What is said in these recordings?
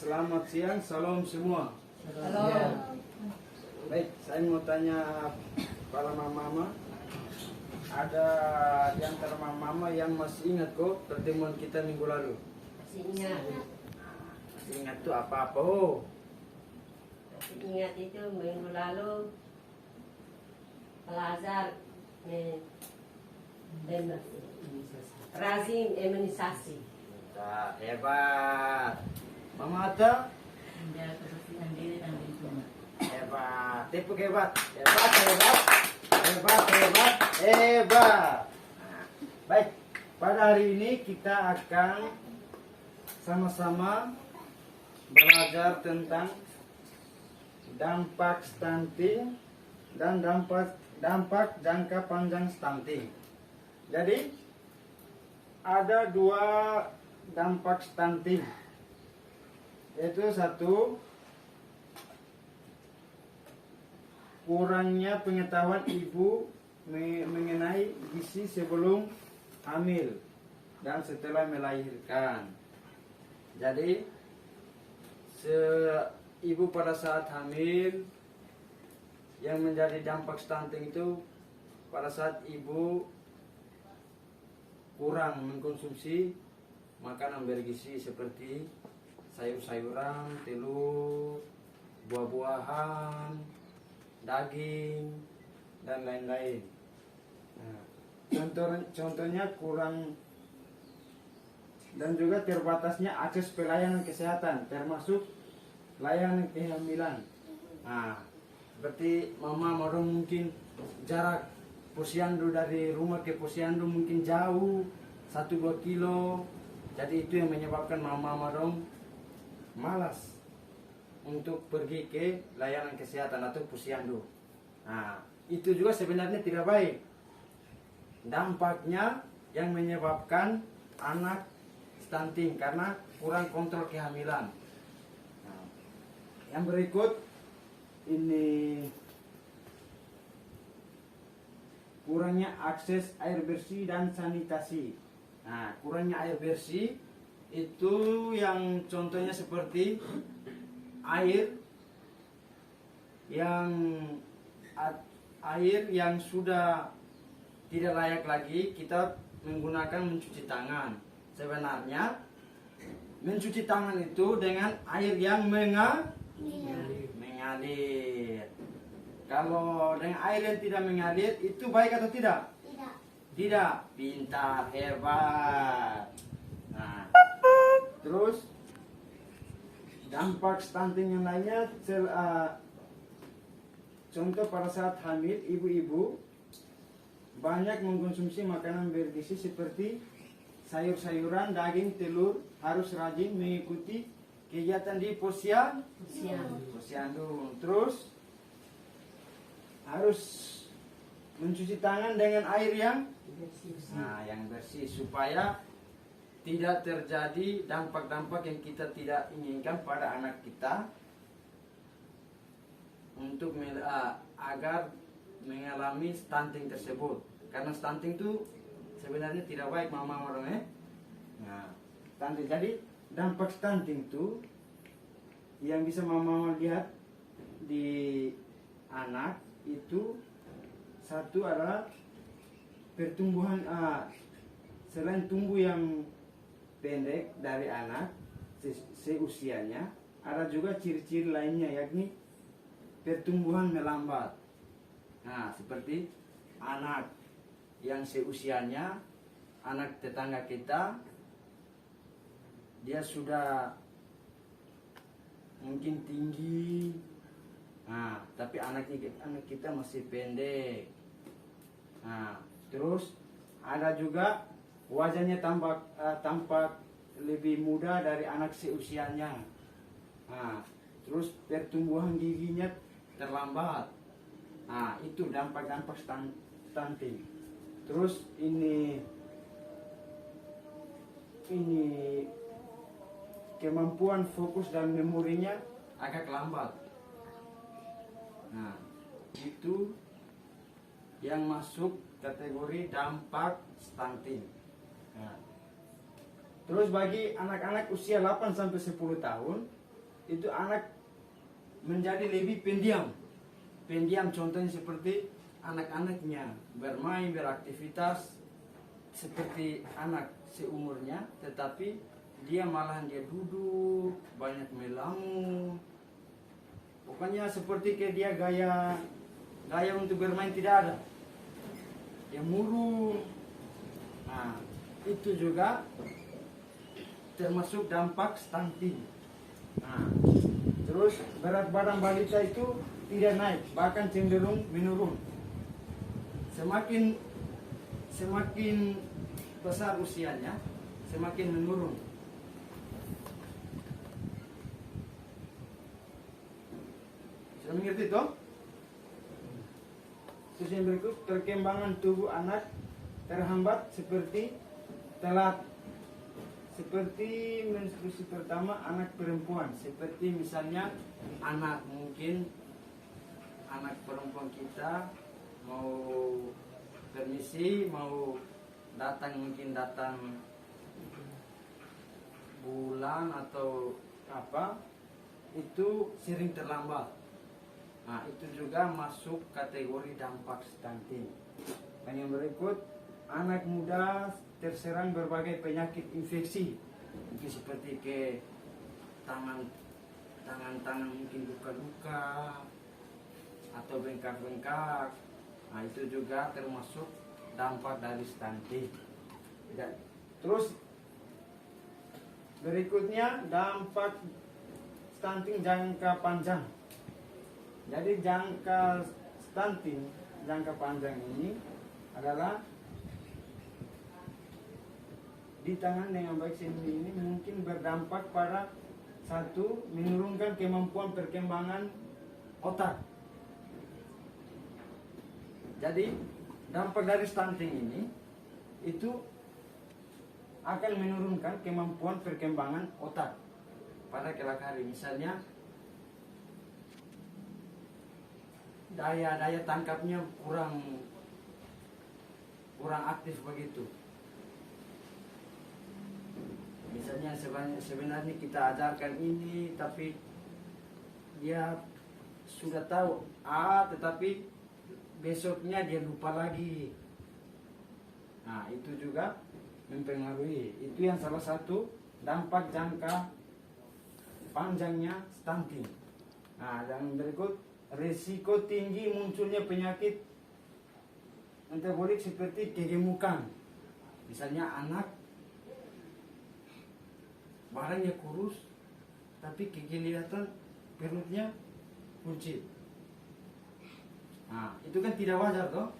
Selamat siang, salam semua. Halo. Baik, saya mau tanya para mama-mama. Ada di antara mama-mama yang masih ingat kok pertemuan kita minggu lalu? Masih ingat. Masih ingat tuh apa-apa? Oh, Masih ingat itu minggu lalu Al-Azhar razim imunisasi. nah, hebat. Mama Atta? Menjaga kebersihan diri dan lingkungan. Hebat. Tepuk hebat. Hebat, hebat. Hebat, hebat, hebat. Nah, baik, pada hari ini kita akan sama-sama belajar tentang dampak stunting dan dampak jangka panjang stunting. Jadi ada dua dampak stunting, yaitu satu, kurangnya pengetahuan ibu mengenai gizi sebelum hamil dan setelah melahirkan. Jadi ibu pada saat hamil, yang menjadi dampak stunting itu pada saat ibu kurang mengkonsumsi makanan bergizi seperti sayur-sayuran, telur, buah-buahan, daging, dan lain-lain. Nah, contohnya kurang dan juga terbatasnya akses pelayanan kesehatan, termasuk layanan kehamilan. Nah, seperti mama marung mungkin jarak posyandu dari rumah ke posyandu mungkin jauh 1-2 kilo. Jadi itu yang menyebabkan mama marung malas untuk pergi ke layanan kesehatan atau posyandu. Nah, itu juga sebenarnya tidak baik. Dampaknya yang menyebabkan anak stunting karena kurang kontrol kehamilan. Nah, yang berikut ini kurangnya akses air bersih dan sanitasi. Nah, kurangnya air bersih itu yang contohnya seperti air yang sudah tidak layak lagi kita menggunakan mencuci tangan. Sebenarnya mencuci tangan itu dengan air yang mengalir. Kalau dengan air yang tidak mengalir itu baik atau tidak? Tidak. Pintar, hebat. Nah, terus dampak stunting yang lainnya, contoh pada saat hamil, ibu-ibu banyak mengkonsumsi makanan bergizi seperti sayur-sayuran, daging, telur, harus rajin mengikuti kegiatan di posyandu. Terus harus mencuci tangan dengan air yang bersih supaya tidak terjadi dampak-dampak yang kita tidak inginkan pada anak kita untuk agar mengalami stunting tersebut. Karena stunting itu sebenarnya tidak baik mama orang Nah, stunting. Jadi dampak stunting itu yang bisa mama lihat di anak itu, satu adalah pertumbuhan selain tumbuh yang pendek dari anak seusianya, ada juga ciri-ciri lainnya yakni pertumbuhan melambat. Nah, seperti anak yang seusianya, anak tetangga kita, dia sudah mungkin tinggi, nah, tapi anak kita masih pendek. Nah, terus ada juga wajahnya tampak lebih muda dari anak seusianya. Nah, terus pertumbuhan giginya terlambat. Nah, itu dampak-dampak stunting. Terus ini kemampuan fokus dan memorinya agak lambat. Nah, itu yang masuk kategori dampak stunting. Nah, terus bagi anak-anak usia 8-10 tahun, itu anak menjadi lebih pendiam. Pendiam contohnya seperti anak-anaknya bermain, beraktivitas seperti anak seumurnya, tetapi dia malahan dia duduk, banyak melamun. Pokoknya seperti kayak dia gaya untuk bermain tidak ada. Dia murung. Nah, itu juga termasuk dampak stunting. Nah, terus berat badan balita itu tidak naik, bahkan cenderung menurun. Semakin besar usianya, semakin menurun. Sudah mengerti toh? Terus yang berikut, perkembangan tubuh anak terhambat seperti telat. Seperti menstruasi pertama anak perempuan, seperti misalnya anak perempuan kita mau permisi, mau datang bulan atau apa, itu sering terlambat. Nah, itu juga masuk kategori dampak stunting. Dan yang berikut, anak muda terserang berbagai penyakit infeksi, mungkin seperti ke tangan mungkin luka-luka atau bengkak-bengkak. Nah, itu juga termasuk dampak dari stunting. Terus berikutnya dampak stunting jangka panjang. Jadi jangka stunting jangka panjang ini adalah di tangan dengan baik sendiri ini mungkin berdampak pada satu, menurunkan kemampuan perkembangan otak. Jadi dampak dari stunting ini itu akan menurunkan kemampuan perkembangan otak pada kelak hari. Misalnya daya tangkapnya kurang aktif begitu. Misalnya sebenarnya kita ajarkan ini, tapi dia sudah tahu A, tetapi besoknya dia lupa lagi. Nah, itu juga mempengaruhi. Itu yang salah satu dampak jangka panjangnya stunting. Nah, yang berikut, risiko tinggi munculnya penyakit metabolik seperti kegemukan. Misalnya anak badannya kurus, tapi kelihatan perutnya buncit. Nah, itu kan tidak wajar toh.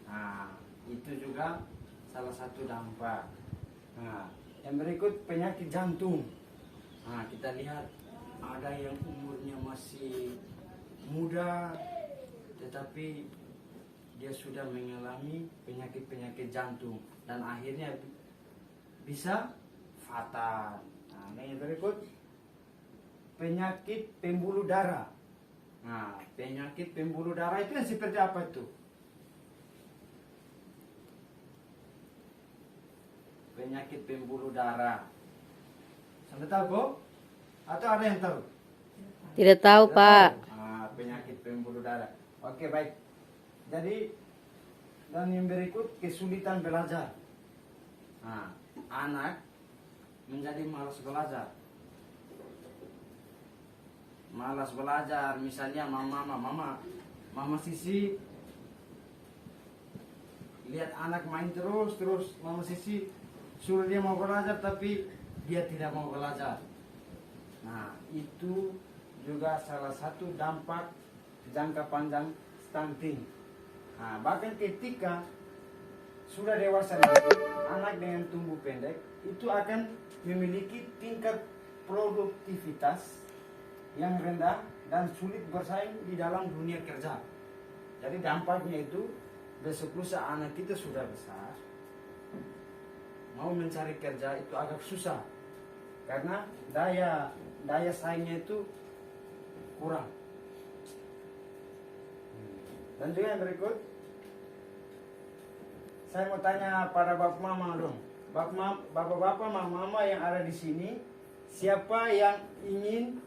Nah, itu juga salah satu dampak. Nah, yang berikut penyakit jantung. Nah, kita lihat ada yang umurnya masih muda, tetapi dia sudah mengalami penyakit jantung dan akhirnya bisa fatal. Nah, yang berikut penyakit pembuluh darah. Nah, penyakit pembuluh darah itu yang seperti apa itu? Penyakit pembuluh darah. Sampai tahu kok? Atau ada yang tahu? Tidak tahu, Pak. Nah, penyakit pembuluh darah. Oke, baik. Jadi, dan yang berikut kesulitan belajar. Nah, anak menjadi malas belajar. Malas belajar, misalnya mama Sisi lihat anak main terus mama Sisi suruh dia mau belajar tapi dia tidak mau belajar. Nah, itu juga salah satu dampak jangka panjang stunting. Nah, bahkan ketika sudah dewasa nanti, anak dengan tumbuh pendek itu akan memiliki tingkat produktivitas yang rendah dan sulit bersaing di dalam dunia kerja. Jadi dampaknya itu besok lusa anak kita sudah besar, mau mencari kerja itu agak susah karena daya saingnya itu kurang. Dan juga yang berikut, saya mau tanya pada bapak mama dong, bapak-bapak, mama-mama yang ada di sini, siapa yang ingin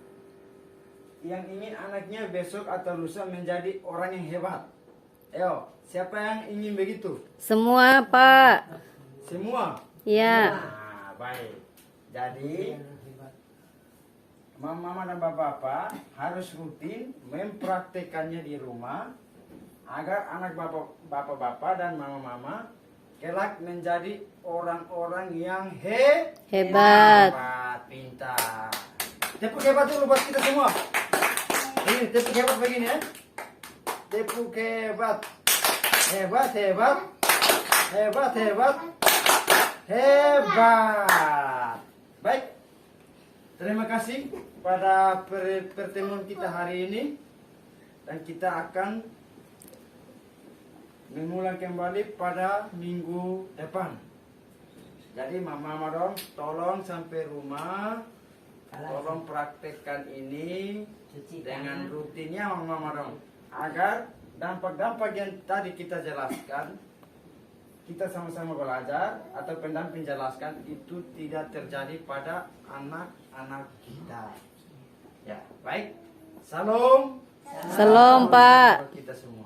yang ingin anaknya besok atau lusa menjadi orang yang hebat? Ayo, siapa yang ingin begitu? Semua, Pak. Semua? Ya. Nah, baik. Jadi, mama dan bapak harus rutin mempraktekannya di rumah agar anak bapak-bapak dan mama-mama kelak menjadi orang-orang yang Hebat. pintar. Tepuk hebat dulu buat kita semua. Ini tepuk hebat begini ya. Tepuk hebat. Hebat, hebat. Hebat, hebat. Hebat. Baik. Terima kasih pada pertemuan kita hari ini. Dan kita akan memulai kembali pada minggu depan. Jadi mama dong, tolong sampai rumah, tolong praktekkan ini Cuci dengan tangan. rutinnya mama dong, agar dampak-dampak yang tadi kita jelaskan, kita sama-sama belajar atau pendamping jelaskan itu tidak terjadi pada anak-anak kita. Ya, baik. Salam. Salam, Pak. Kita semua.